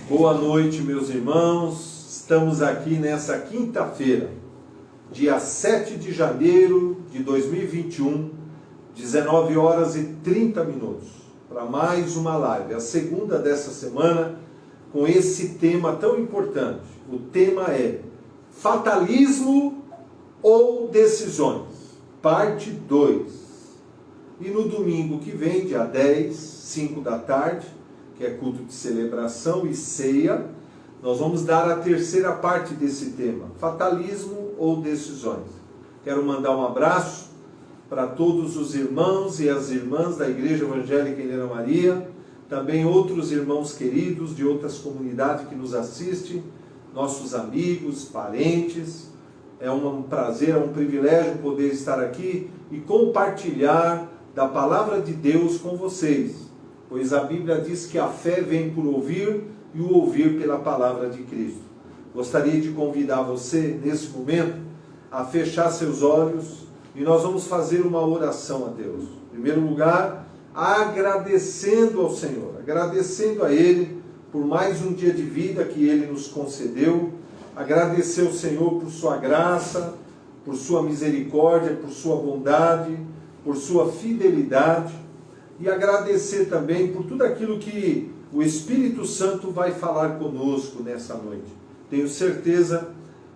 Boa noite, meus irmãos. Estamos aqui nessa quinta-feira, dia 7 de janeiro de 2021, 19 horas e 30 minutos, para mais uma live, a segunda dessa semana, com esse tema tão importante. O tema é fatalismo ou decisões, parte 2. E no domingo que vem, dia 10, 5 da tarde, que é culto de celebração e ceia, nós vamos dar a terceira parte desse tema, fatalismo ou decisões. Quero mandar um abraço para todos os irmãos e as irmãs da Igreja Evangélica Helena Maria, também outros irmãos queridos de outras comunidades que nos assistem, nossos amigos, parentes. É um prazer, é um privilégio poder estar aqui e compartilhar da palavra de Deus com vocês, pois a Bíblia diz que a fé vem por ouvir e o ouvir pela palavra de Cristo. Gostaria de convidar você, nesse momento, a fechar seus olhos e nós vamos fazer uma oração a Deus. Em primeiro lugar, agradecendo ao Senhor, agradecendo a Ele por mais um dia de vida que Ele nos concedeu, agradecer ao Senhor por sua graça, por sua misericórdia, por sua bondade, por sua fidelidade, e agradecer também por tudo aquilo que o Espírito Santo vai falar conosco nessa noite. Tenho certeza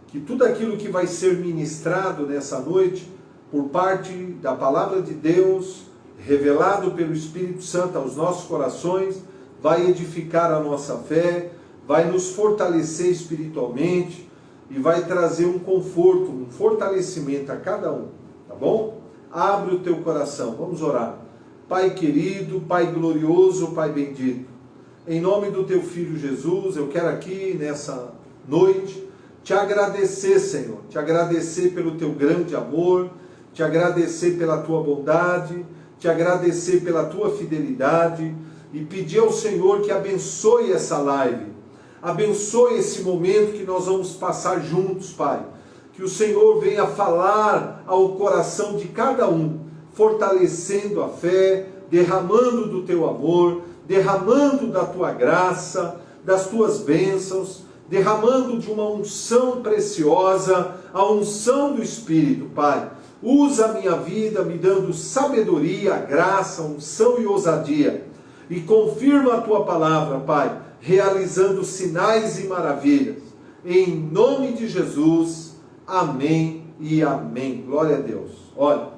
que tudo aquilo que vai ser ministrado nessa noite, por parte da palavra de Deus, revelado pelo Espírito Santo aos nossos corações, vai edificar a nossa fé, vai nos fortalecer espiritualmente e vai trazer um conforto, um fortalecimento a cada um, tá bom? Abre o teu coração, vamos orar. Pai querido, Pai glorioso, Pai bendito, em nome do teu Filho Jesus, eu quero aqui nessa noite te agradecer, Senhor, te agradecer pelo teu grande amor, te agradecer pela tua bondade, te agradecer pela tua fidelidade e pedir ao Senhor que abençoe essa live, abençoe esse momento que nós vamos passar juntos, Pai. Que o Senhor venha falar ao coração de cada um, fortalecendo a fé, derramando do teu amor, derramando da tua graça, das tuas bênçãos, derramando de uma unção preciosa, a unção do Espírito, Pai. Usa a minha vida, me dando sabedoria, graça, unção e ousadia. E confirma a tua palavra, Pai, realizando sinais e maravilhas. Em nome de Jesus, amém e amém. Glória a Deus. Olha,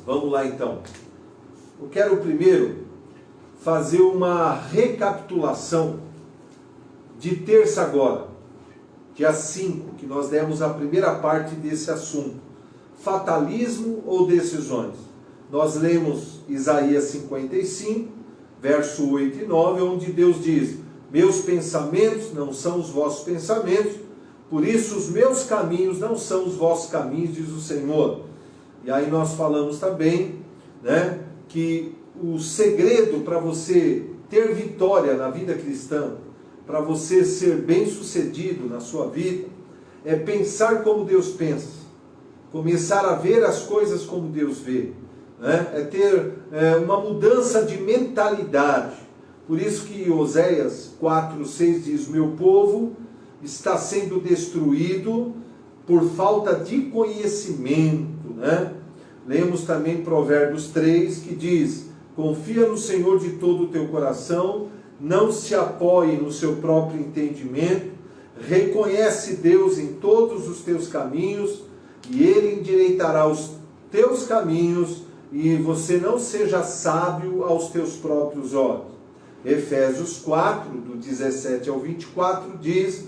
vamos lá então. Eu quero primeiro fazer uma recapitulação de terça agora, dia 5, que nós demos a primeira parte desse assunto. Fatalismo ou decisões? Nós lemos Isaías 55, verso 8 e 9, onde Deus diz: meus pensamentos não são os vossos pensamentos, por isso os meus caminhos não são os vossos caminhos, diz o Senhor. E aí nós falamos também, que o segredo para você ter vitória na vida cristã, para você ser bem-sucedido na sua vida, é pensar como Deus pensa, começar a ver as coisas como Deus vê, é ter uma mudança de mentalidade. Por isso que Oséias 4:6 diz: meu povo está sendo destruído por falta de conhecimento. Lemos também Provérbios 3, que diz: confia no Senhor de todo o teu coração, não se apoie no seu próprio entendimento, reconhece Deus em todos os teus caminhos, e Ele endireitará os teus caminhos, e você não seja sábio aos teus próprios olhos. Efésios 4, do 17 ao 24, diz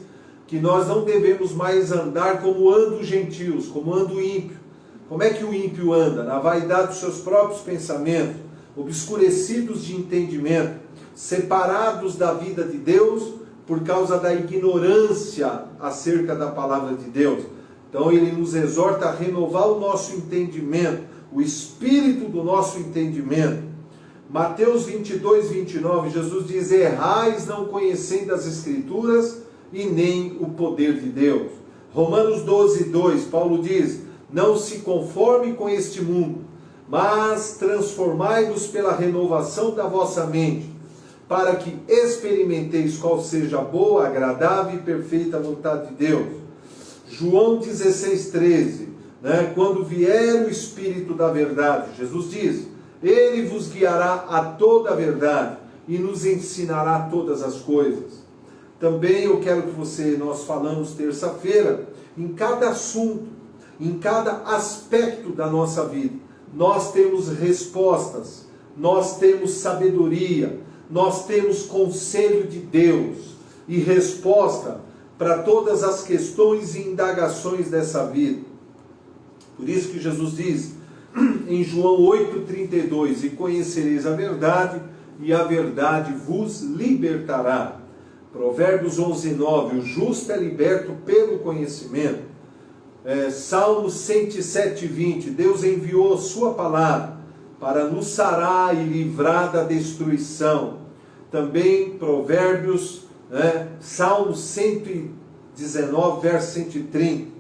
que nós não devemos mais andar como andam os gentios, como anda o ímpio. Como é que o ímpio anda? Na vaidade dos seus próprios pensamentos, obscurecidos de entendimento, separados da vida de Deus por causa da ignorância acerca da palavra de Deus. Então ele nos exorta a renovar o nosso entendimento, o espírito do nosso entendimento. Mateus 22, 29, Jesus diz: errais não conhecendo as Escrituras e nem o poder de Deus. Romanos 12, 2, Paulo diz: não se conforme com este mundo, mas transformai-vos pela renovação da vossa mente, para que experimenteis qual seja a boa, agradável e perfeita vontade de Deus. João 16,13, né? Quando vier o Espírito da verdade, Jesus diz, ele vos guiará a toda a verdade e nos ensinará todas as coisas. Também eu quero que nós falamos terça-feira, em cada assunto, em cada aspecto da nossa vida, nós temos respostas, nós temos sabedoria, nós temos conselho de Deus e resposta para todas as questões e indagações dessa vida. Por isso que Jesus diz em João 8,32, e conhecereis a verdade, e a verdade vos libertará. Provérbios 11,9, o justo é liberto pelo conhecimento. Salmos 107,20, Deus enviou a sua palavra para nos sarar e livrar da destruição. Também Provérbios, Salmos 119, verso 130,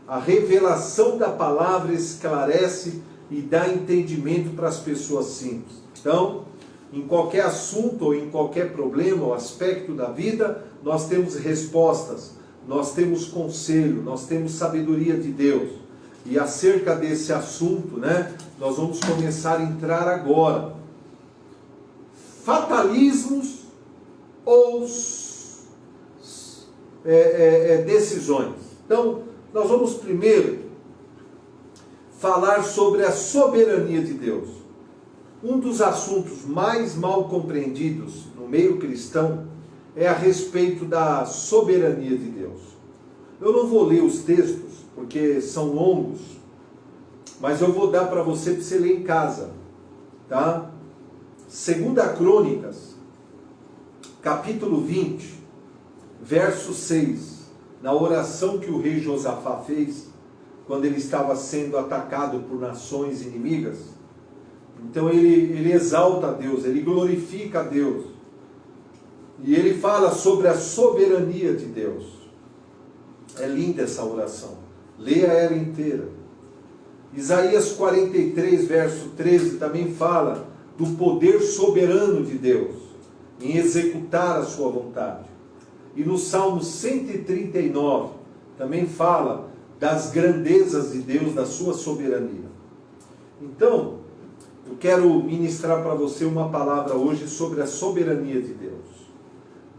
a revelação da palavra esclarece e dá entendimento para as pessoas simples. Então, em qualquer assunto ou em qualquer problema ou aspecto da vida, nós temos respostas, nós temos conselho, nós temos sabedoria de Deus. E acerca desse assunto, nós vamos começar a entrar agora. Fatalismos ou decisões. Então, nós vamos primeiro falar sobre a soberania de Deus. Um dos assuntos mais mal compreendidos no meio cristão é a respeito da soberania de Deus. Eu não vou ler os textos, porque são longos, mas eu vou dar para você ler em casa, tá? 2 Crônicas, capítulo 20, verso 6, na oração que o rei Josafá fez, quando ele estava sendo atacado por nações inimigas. Então ele exalta a Deus, ele glorifica a Deus. E ele fala sobre a soberania de Deus. É linda essa oração. Leia ela inteira. Isaías 43, verso 13, também fala do poder soberano de Deus em executar a sua vontade. E no Salmo 139 também fala das grandezas de Deus, da sua soberania. Então, eu quero ministrar para você uma palavra hoje sobre a soberania de Deus.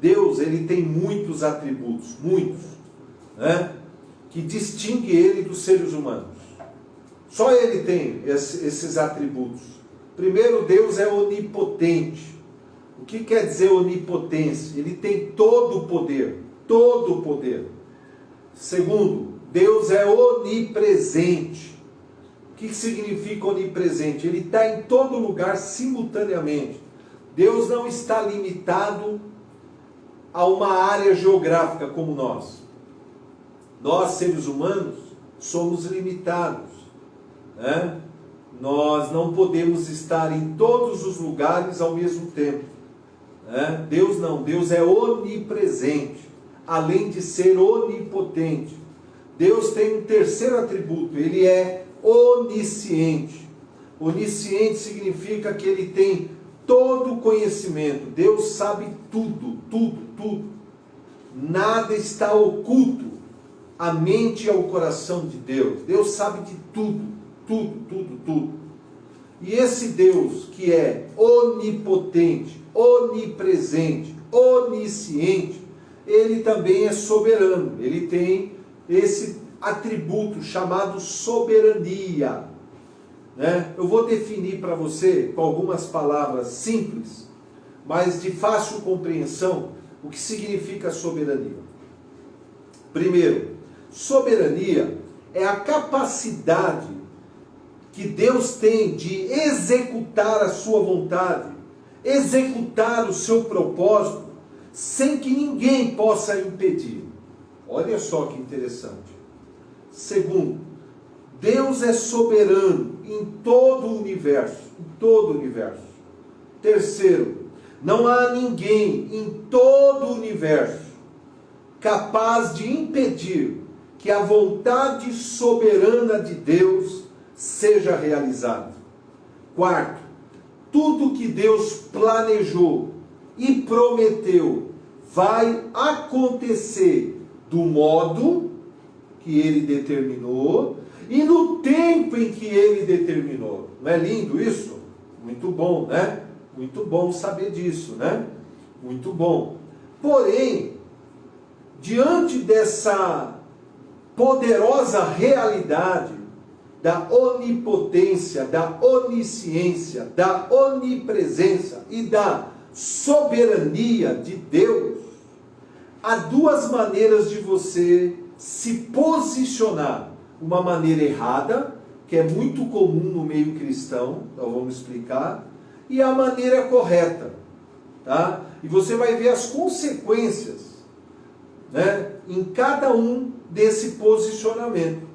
Deus, ele tem muitos atributos, que distingue ele dos seres humanos. Só ele tem esses atributos. Primeiro, Deus é onipotente. O que quer dizer onipotência? Ele tem todo o poder, todo o poder. Segundo, Deus é onipresente. O que significa onipresente? Ele está em todo lugar simultaneamente. Deus não está limitado a uma área geográfica como nós. Nós, seres humanos, somos limitados. Nós não podemos estar em todos os lugares ao mesmo tempo. Deus não, Deus é onipresente, além de ser onipotente. Deus tem um terceiro atributo, ele é onisciente. Onisciente significa que ele tem todo o conhecimento. Deus sabe tudo, tudo, tudo. Nada está oculto à mente e ao coração de Deus. Deus sabe de tudo, tudo, tudo, tudo. E esse Deus que é onipotente, onipresente, onisciente, ele também é soberano. Ele tem esse atributo chamado soberania. Eu vou definir para você, com algumas palavras simples, mas de fácil compreensão, o que significa soberania. Primeiro, soberania é a capacidade que Deus tem de executar a sua vontade, executar o seu propósito, sem que ninguém possa impedir. Olha só que interessante. Segundo, Deus é soberano em todo o universo, em todo o universo. Terceiro, não há ninguém em todo o universo capaz de impedir que a vontade soberana de Deus seja realizada. Quarto, tudo que Deus planejou e prometeu vai acontecer do modo que ele determinou e no tempo em que ele determinou. Não é lindo isso? Muito bom, né? Muito bom saber disso, né? Muito bom. Porém, diante dessa poderosa realidade da onipotência, da onisciência, da onipresença e da soberania de Deus, há duas maneiras de você se posicionar. Uma maneira errada, que é muito comum no meio cristão, então vamos explicar, e a maneira correta. Tá? E você vai ver as consequências, né, em cada um desse posicionamento.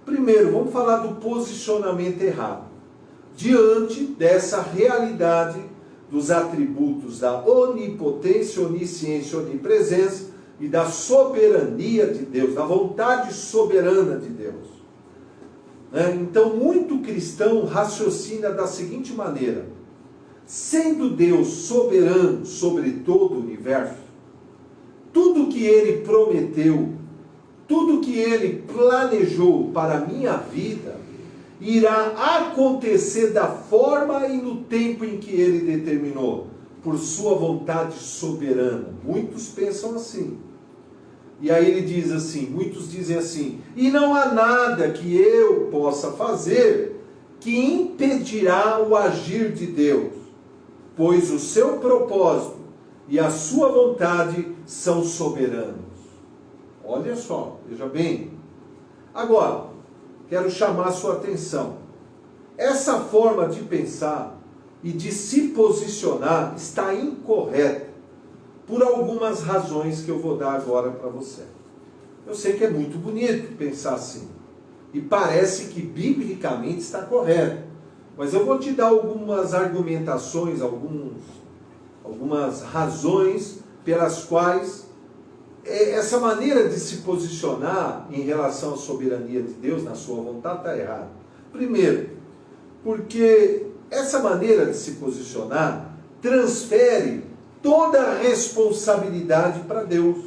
Primeiro, vamos falar do posicionamento errado. Diante dessa realidade dos atributos da onipotência, onisciência, onipresença e da soberania de Deus, da vontade soberana de Deus. Então, muito cristão raciocina da seguinte maneira: sendo Deus soberano sobre todo o universo, tudo que Ele prometeu, tudo que Ele planejou para a minha vida, irá acontecer da forma e no tempo em que Ele determinou, por sua vontade soberana. Muitos pensam assim. E aí ele diz assim, muitos dizem assim, e não há nada que eu possa fazer que impedirá o agir de Deus, pois o seu propósito e a sua vontade são soberanos. Olha só, veja bem. Agora, quero chamar a sua atenção. Essa forma de pensar e de se posicionar está incorreta por algumas razões que eu vou dar agora para você. Eu sei que é muito bonito pensar assim, e parece que biblicamente está correto, mas eu vou te dar algumas argumentações, algumas razões pelas quais essa maneira de se posicionar em relação à soberania de Deus, na sua vontade, está errada. Primeiro, porque essa maneira de se posicionar transfere toda a responsabilidade para Deus.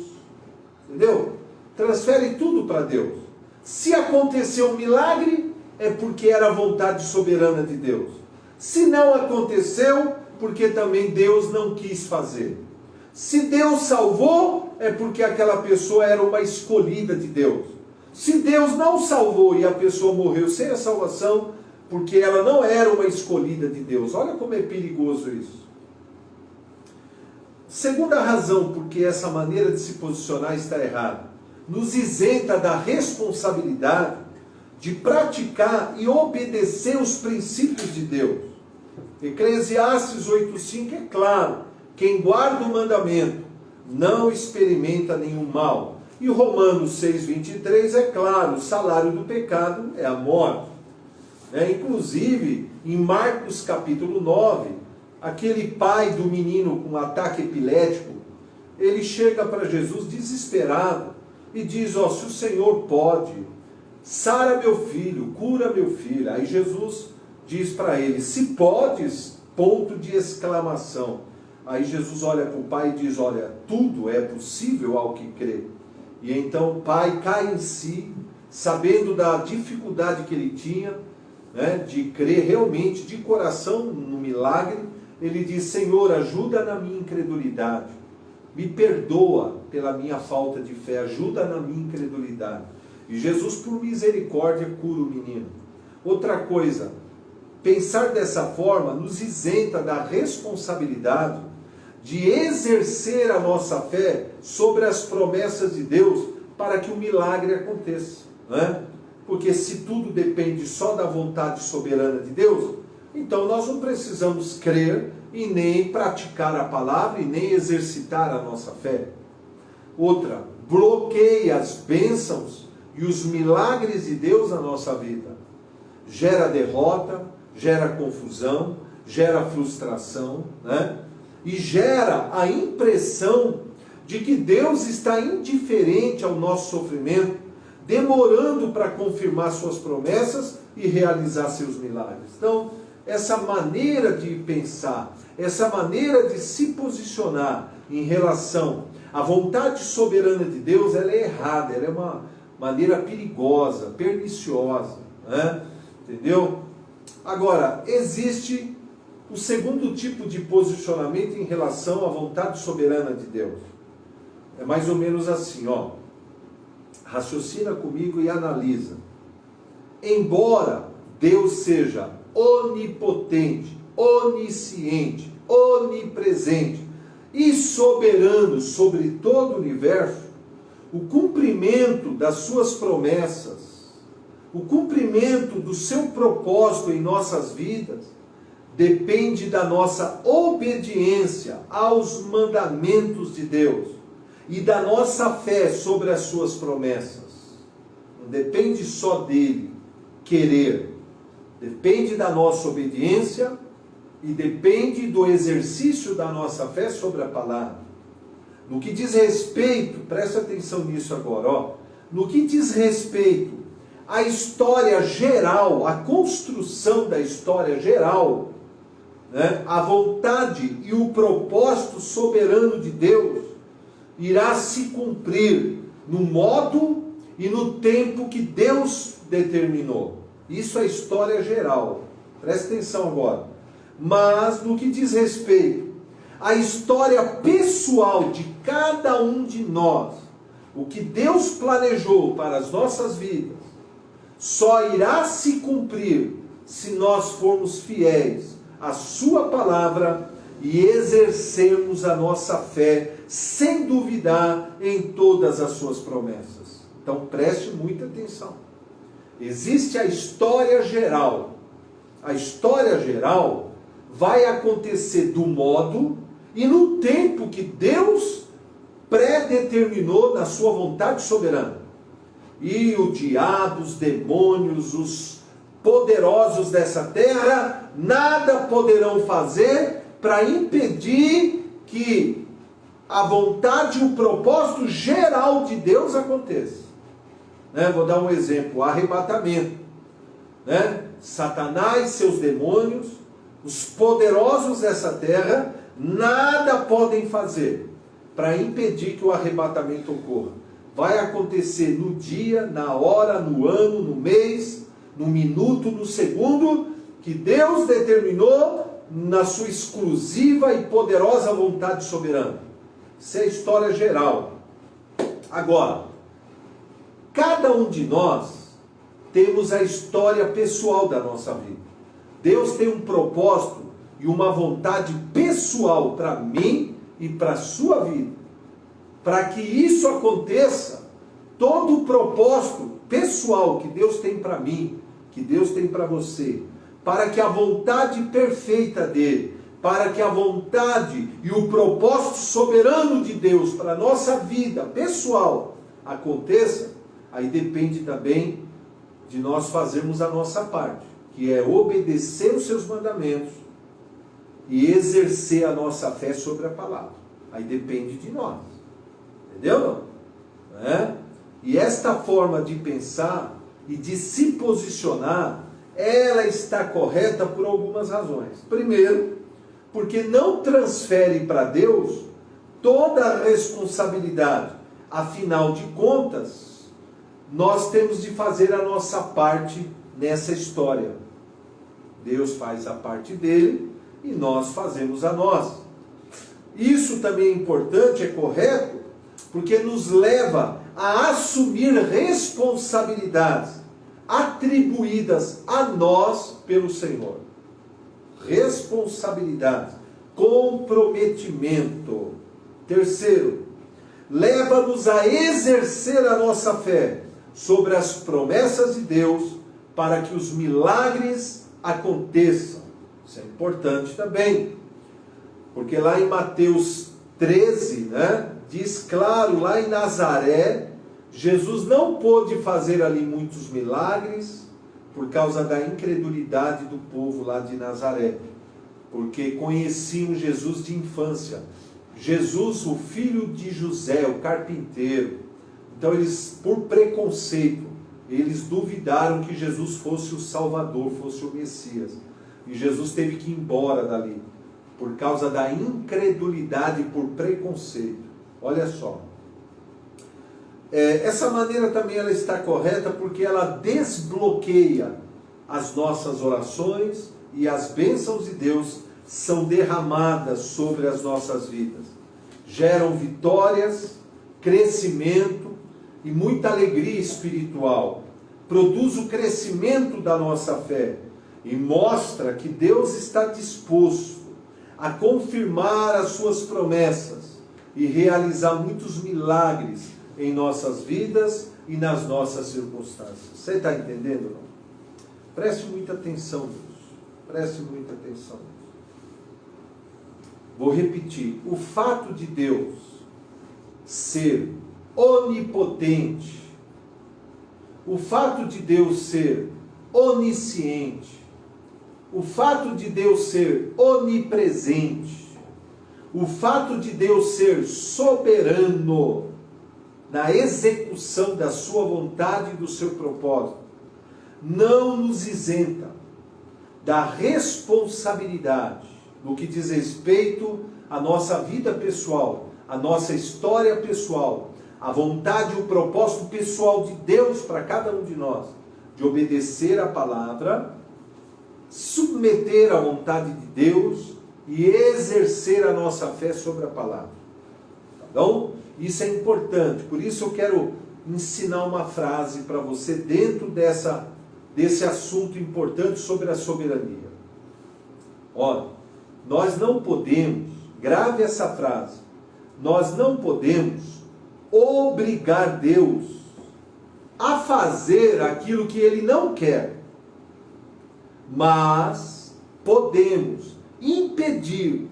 Entendeu? Transfere tudo para Deus. Se aconteceu um milagre, é porque era a vontade soberana de Deus. Se não aconteceu, porque também Deus não quis fazer. Se Deus salvou, é porque aquela pessoa era uma escolhida de Deus. Se Deus não salvou e a pessoa morreu sem a salvação, porque ela não era uma escolhida de Deus. Olha como é perigoso isso. Segunda razão porque essa maneira de se posicionar está errada: nos isenta da responsabilidade de praticar e obedecer os princípios de Deus. Eclesiastes 8,5 é claro: quem guarda o mandamento não experimenta nenhum mal. E Romanos 6,23 é claro: o salário do pecado é a morte. Inclusive, em Marcos capítulo 9, aquele pai do menino com ataque epilético, ele chega para Jesus desesperado e diz, se o Senhor pode, sara meu filho, cura meu filho. Aí Jesus diz para ele, se podes, ponto de exclamação. Aí Jesus olha para o pai e diz, olha, tudo é possível ao que crê. E então o pai cai em si, sabendo da dificuldade que ele tinha, de crer realmente, de coração, no milagre. Ele diz, Senhor, ajuda na minha incredulidade, me perdoa pela minha falta de fé, ajuda na minha incredulidade. E Jesus, por misericórdia, cura o menino. Outra coisa, pensar dessa forma nos isenta da responsabilidade de exercer a nossa fé sobre as promessas de Deus para que o milagre aconteça. Porque se tudo depende só da vontade soberana de Deus, então nós não precisamos crer e nem praticar a palavra e nem exercitar a nossa fé. Outra, bloqueia as bênçãos e os milagres de Deus na nossa vida. Gera derrota, gera confusão, gera frustração, e gera a impressão de que Deus está indiferente ao nosso sofrimento, demorando para confirmar suas promessas e realizar seus milagres. Então, essa maneira de pensar, essa maneira de se posicionar em relação à vontade soberana de Deus, ela é errada, ela é uma maneira perigosa, perniciosa, né? Entendeu? Agora, existe o segundo tipo de posicionamento em relação à vontade soberana de Deus. É mais ou menos assim, ó. Raciocina comigo e analisa. Embora Deus seja onipotente, onisciente, onipresente e soberano sobre todo o universo, o cumprimento das suas promessas, o cumprimento do seu propósito em nossas vidas, depende da nossa obediência aos mandamentos de Deus e da nossa fé sobre as suas promessas. Não depende só dele querer, depende da nossa obediência e depende do exercício da nossa fé sobre a palavra. No que diz respeito, presta atenção nisso agora, ó. No que diz respeito à história geral, à construção da história geral, né, a vontade e o propósito soberano de Deus irá se cumprir no modo e no tempo que Deus determinou. Isso é a história geral. Presta atenção agora. Mas no que diz respeito à história pessoal de cada um de nós, o que Deus planejou para as nossas vidas, só irá se cumprir se nós formos fiéis à sua palavra e exercermos a nossa fé sem duvidar em todas as suas promessas. Então preste muita atenção. Existe a história geral. A história geral vai acontecer do modo e no tempo que Deus predeterminou na sua vontade soberana. E o diabo, os demônios, os poderosos dessa terra, nada poderão fazer para impedir que a vontade e o propósito geral de Deus aconteça. Né? Vou dar um exemplo, o arrebatamento. Né? Satanás, seus demônios, os poderosos dessa terra, nada podem fazer para impedir que o arrebatamento ocorra. Vai acontecer no dia, na hora, no ano, no mês, no minuto, no segundo, que Deus determinou na sua exclusiva e poderosa vontade soberana. Isso é a história geral. Agora, cada um de nós temos a história pessoal da nossa vida. Deus tem um propósito e uma vontade pessoal para mim e para a sua vida. Para que isso aconteça, todo o propósito pessoal que Deus tem para mim, que Deus tem para você, para que a vontade perfeita dele, para que a vontade e o propósito soberano de Deus para a nossa vida pessoal aconteça, aí depende também de nós fazermos a nossa parte, que é obedecer os seus mandamentos e exercer a nossa fé sobre a palavra. Aí depende de nós. Entendeu? É? E esta forma de pensar e de se posicionar, ela está correta por algumas razões. Primeiro, porque não transfere para Deus toda a responsabilidade. Afinal de contas, nós temos de fazer a nossa parte nessa história. Deus faz a parte dele e nós fazemos a nossa. Isso também é importante, é correto, porque nos leva a assumir responsabilidades atribuídas a nós pelo Senhor. Responsabilidades, comprometimento. Terceiro, leva-nos a exercer a nossa fé sobre as promessas de Deus para que os milagres aconteçam. Isso é importante também, porque lá em Mateus 13, né? Diz claro, lá em Nazaré, Jesus não pôde fazer ali muitos milagres por causa da incredulidade do povo lá de Nazaré, porque conheciam Jesus de infância. Jesus, o filho de José, o carpinteiro. Então eles, por preconceito, eles duvidaram que Jesus fosse o Salvador, fosse o Messias. E Jesus teve que ir embora dali, por causa da incredulidade e por preconceito. Olha só. Essa maneira também ela está correta porque ela desbloqueia as nossas orações e as bênçãos de Deus são derramadas sobre as nossas vidas. Geram vitórias, crescimento e muita alegria espiritual. Produz o crescimento da nossa fé e mostra que Deus está disposto a confirmar as suas promessas e realizar muitos milagres em nossas vidas e nas nossas circunstâncias. Você está entendendo? Não? Preste muita atenção nisso. Preste muita atenção nisso. Vou repetir. O fato de Deus ser onipotente, o fato de Deus ser onisciente, o fato de Deus ser onipresente, o fato de Deus ser soberano na execução da sua vontade e do seu propósito, não nos isenta da responsabilidade no que diz respeito à nossa vida pessoal, à nossa história pessoal, a vontade e o propósito pessoal de Deus para cada um de nós, de obedecer a palavra, submeter à vontade de Deus e exercer a nossa fé sobre a palavra. Tá bom? Isso é importante, por isso eu quero ensinar uma frase para você dentro desse assunto importante sobre a soberania. Olha, nós não podemos, grave essa frase, nós não podemos obrigar Deus a fazer aquilo que Ele não quer, mas podemos impedir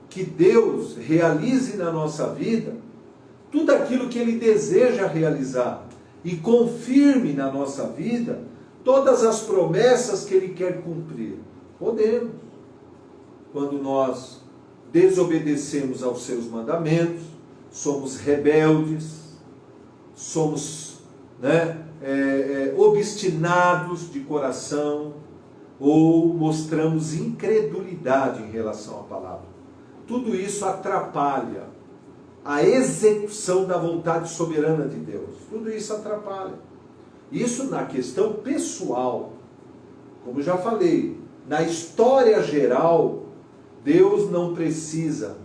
que Deus realize na nossa vida tudo aquilo que Ele deseja realizar e confirme na nossa vida todas as promessas que Ele quer cumprir. Podemos. Quando nós desobedecemos aos seus mandamentos, somos rebeldes, somos obstinados de coração ou mostramos incredulidade em relação à palavra. Tudo isso atrapalha a execução da vontade soberana de Deus. Tudo isso atrapalha. Isso na questão pessoal. Como já falei, na história geral, Deus não precisa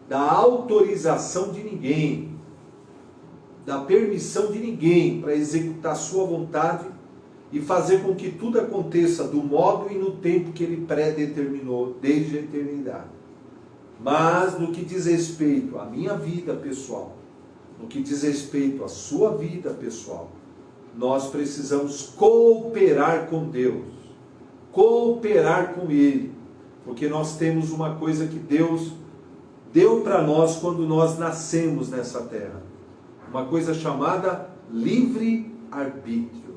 da autorização de ninguém, da permissão de ninguém para executar sua vontade e fazer com que tudo aconteça do modo e no tempo que Ele predeterminou desde a eternidade. Mas no que diz respeito à minha vida pessoal, no que diz respeito à sua vida pessoal, nós precisamos cooperar com Deus, cooperar com Ele, porque nós temos uma coisa que Deus deu para nós quando nós nascemos nessa terra, uma coisa chamada livre-arbítrio.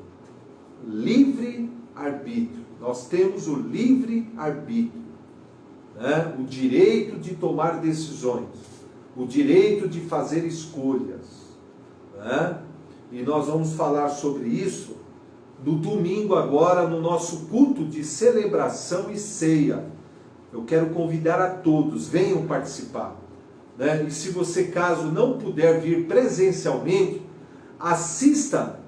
Livre-arbítrio. Nós temos o livre-arbítrio. O direito de tomar decisões, o direito de fazer escolhas, e nós vamos falar sobre isso no domingo agora, no nosso culto de celebração e ceia. Eu quero convidar a todos, venham participar, e se você caso não puder vir presencialmente, assista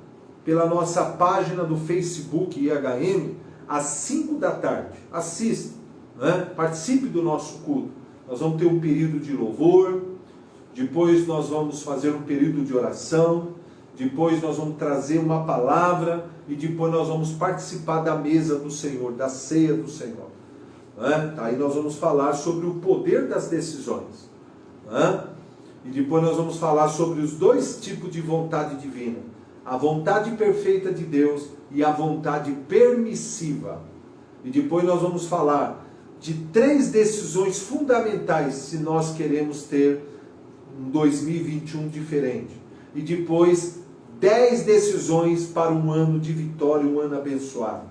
pela nossa página do Facebook IHM às 5 da tarde, assista. Participe do nosso culto. Nós vamos ter um período de louvor, depois nós vamos fazer um período de oração, depois nós vamos trazer uma palavra e depois nós vamos participar da mesa do Senhor, da ceia do Senhor. Aí nós vamos falar sobre o poder das decisões. E depois nós vamos falar sobre os dois tipos de vontade divina: a vontade perfeita de Deus e a vontade permissiva. E depois nós vamos falar de 3 decisões fundamentais se nós queremos ter um 2021 diferente. E depois 10 decisões para um ano de vitória, um ano abençoado,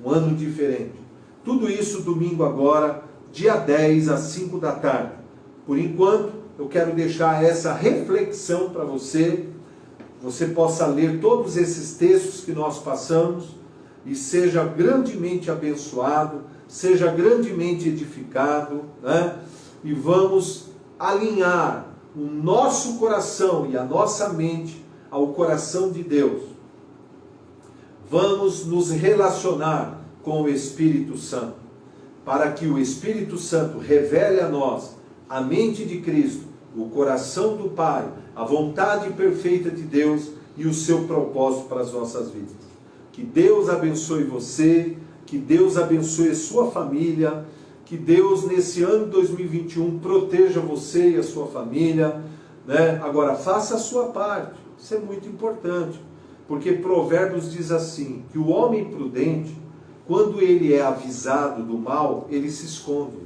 um ano diferente. Tudo isso domingo agora, dia 10 às 5 da tarde. Por enquanto, eu quero deixar essa reflexão para você possa ler todos esses textos que nós passamos, e seja grandemente abençoado, seja grandemente edificado, né? E vamos alinhar o nosso coração e a nossa mente ao coração de Deus. Vamos nos relacionar com o Espírito Santo, para que o Espírito Santo revele a nós a mente de Cristo, o coração do Pai, a vontade perfeita de Deus e o seu propósito para as nossas vidas. Que Deus abençoe você, que Deus abençoe a sua família, que Deus nesse ano de 2021 proteja você e a sua família, né? Agora, faça a sua parte, isso é muito importante, porque Provérbios diz assim, que o homem prudente, quando ele é avisado do mal, ele se esconde,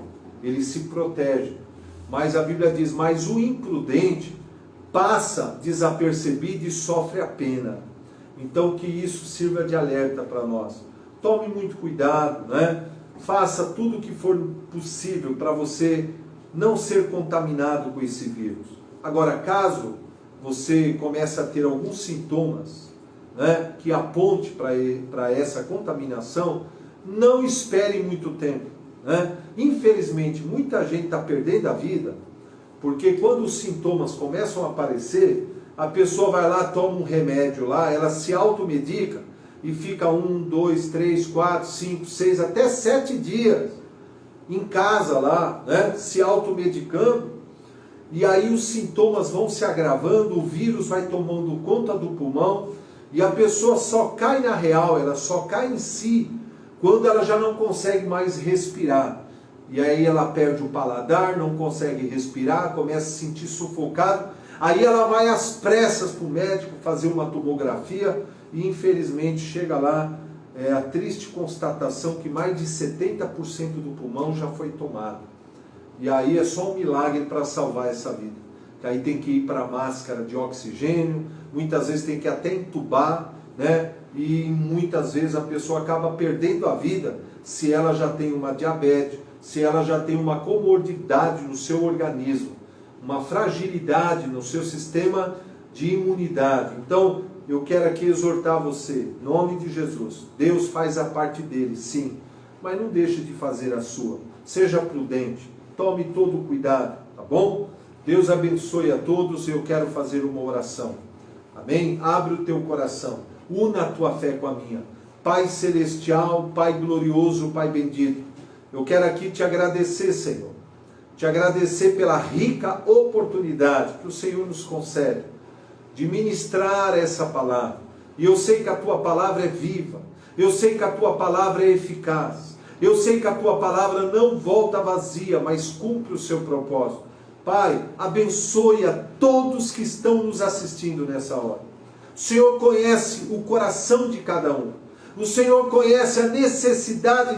ele se protege. Mas a Bíblia diz, mas o imprudente passa desapercebido e sofre a pena. Então que isso sirva de alerta para nós. Tome muito cuidado, né? Faça tudo o que for possível para você não ser contaminado com esse vírus. Agora, caso você comece a ter alguns sintomas, né, que aponte para essa contaminação, não espere muito tempo, né? Infelizmente, muita gente está perdendo a vida, porque quando os sintomas começam a aparecer, a pessoa vai lá, toma um remédio lá, ela se automedica e fica 1, 2, 3, 4, 5, 6, até 7 dias em casa lá, né, se automedicando, e aí os sintomas vão se agravando, o vírus vai tomando conta do pulmão, e a pessoa só cai na real, ela só cai em si, quando ela já não consegue mais respirar. E aí ela perde o paladar, não consegue respirar, começa a se sentir sufocado. Aí ela vai às pressas para o médico fazer uma tomografia e infelizmente chega lá a triste constatação que mais de 70% do pulmão já foi tomado. E aí é só um milagre para salvar essa vida. Que aí tem que ir para máscara de oxigênio, muitas vezes tem que até entubar, né? E muitas vezes a pessoa acaba perdendo a vida se ela já tem uma diabetes, se ela já tem uma comorbidade no seu organismo, uma fragilidade no seu sistema de imunidade. Então, eu quero aqui exortar você, em nome de Jesus. Deus faz a parte dele, sim, mas não deixe de fazer a sua. Seja prudente, tome todo o cuidado, tá bom? Deus abençoe a todos. Eu quero fazer uma oração. Amém? Abre o teu coração, una a tua fé com a minha. Pai celestial, Pai glorioso, Pai bendito, eu quero aqui te agradecer, Senhor. Te agradecer pela rica oportunidade que o Senhor nos concede de ministrar essa palavra. E eu sei que a tua palavra é viva. Eu sei que a tua palavra é eficaz. Eu sei que a tua palavra não volta vazia, mas cumpre o seu propósito. Pai, abençoe a todos que estão nos assistindo nessa hora. O Senhor conhece o coração de cada um. O Senhor conhece a necessidade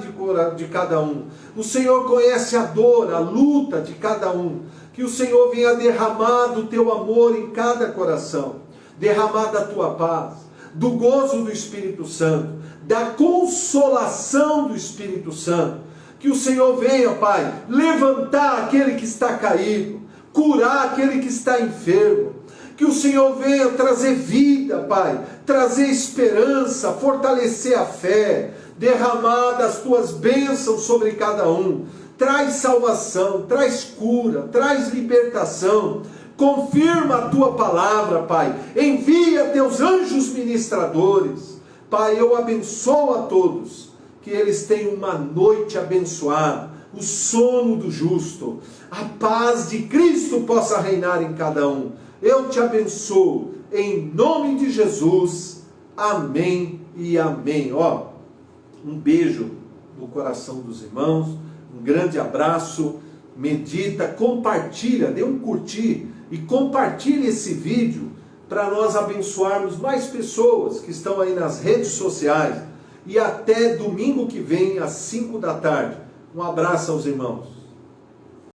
de cada um. O Senhor conhece a dor, a luta de cada um. Que o Senhor venha derramar do teu amor em cada coração. Derramar da tua paz, do gozo do Espírito Santo, da consolação do Espírito Santo. Que o Senhor venha, Pai, levantar aquele que está caído, curar aquele que está enfermo. Que o Senhor venha trazer vida, Pai, trazer esperança, fortalecer a fé, derramar das tuas bênçãos sobre cada um. Traz salvação, traz cura, traz libertação. Confirma a tua palavra, Pai. Envia teus anjos ministradores. Pai, eu abençoo a todos, que eles tenham uma noite abençoada, o sono do justo, a paz de Cristo possa reinar em cada um. Eu te abençoo, em nome de Jesus, amém e amém. Ó, um beijo no coração dos irmãos, um grande abraço, medita, compartilha, dê um curtir e compartilhe esse vídeo para nós abençoarmos mais pessoas que estão aí nas redes sociais. E até domingo que vem, às 5 da tarde. Um abraço aos irmãos.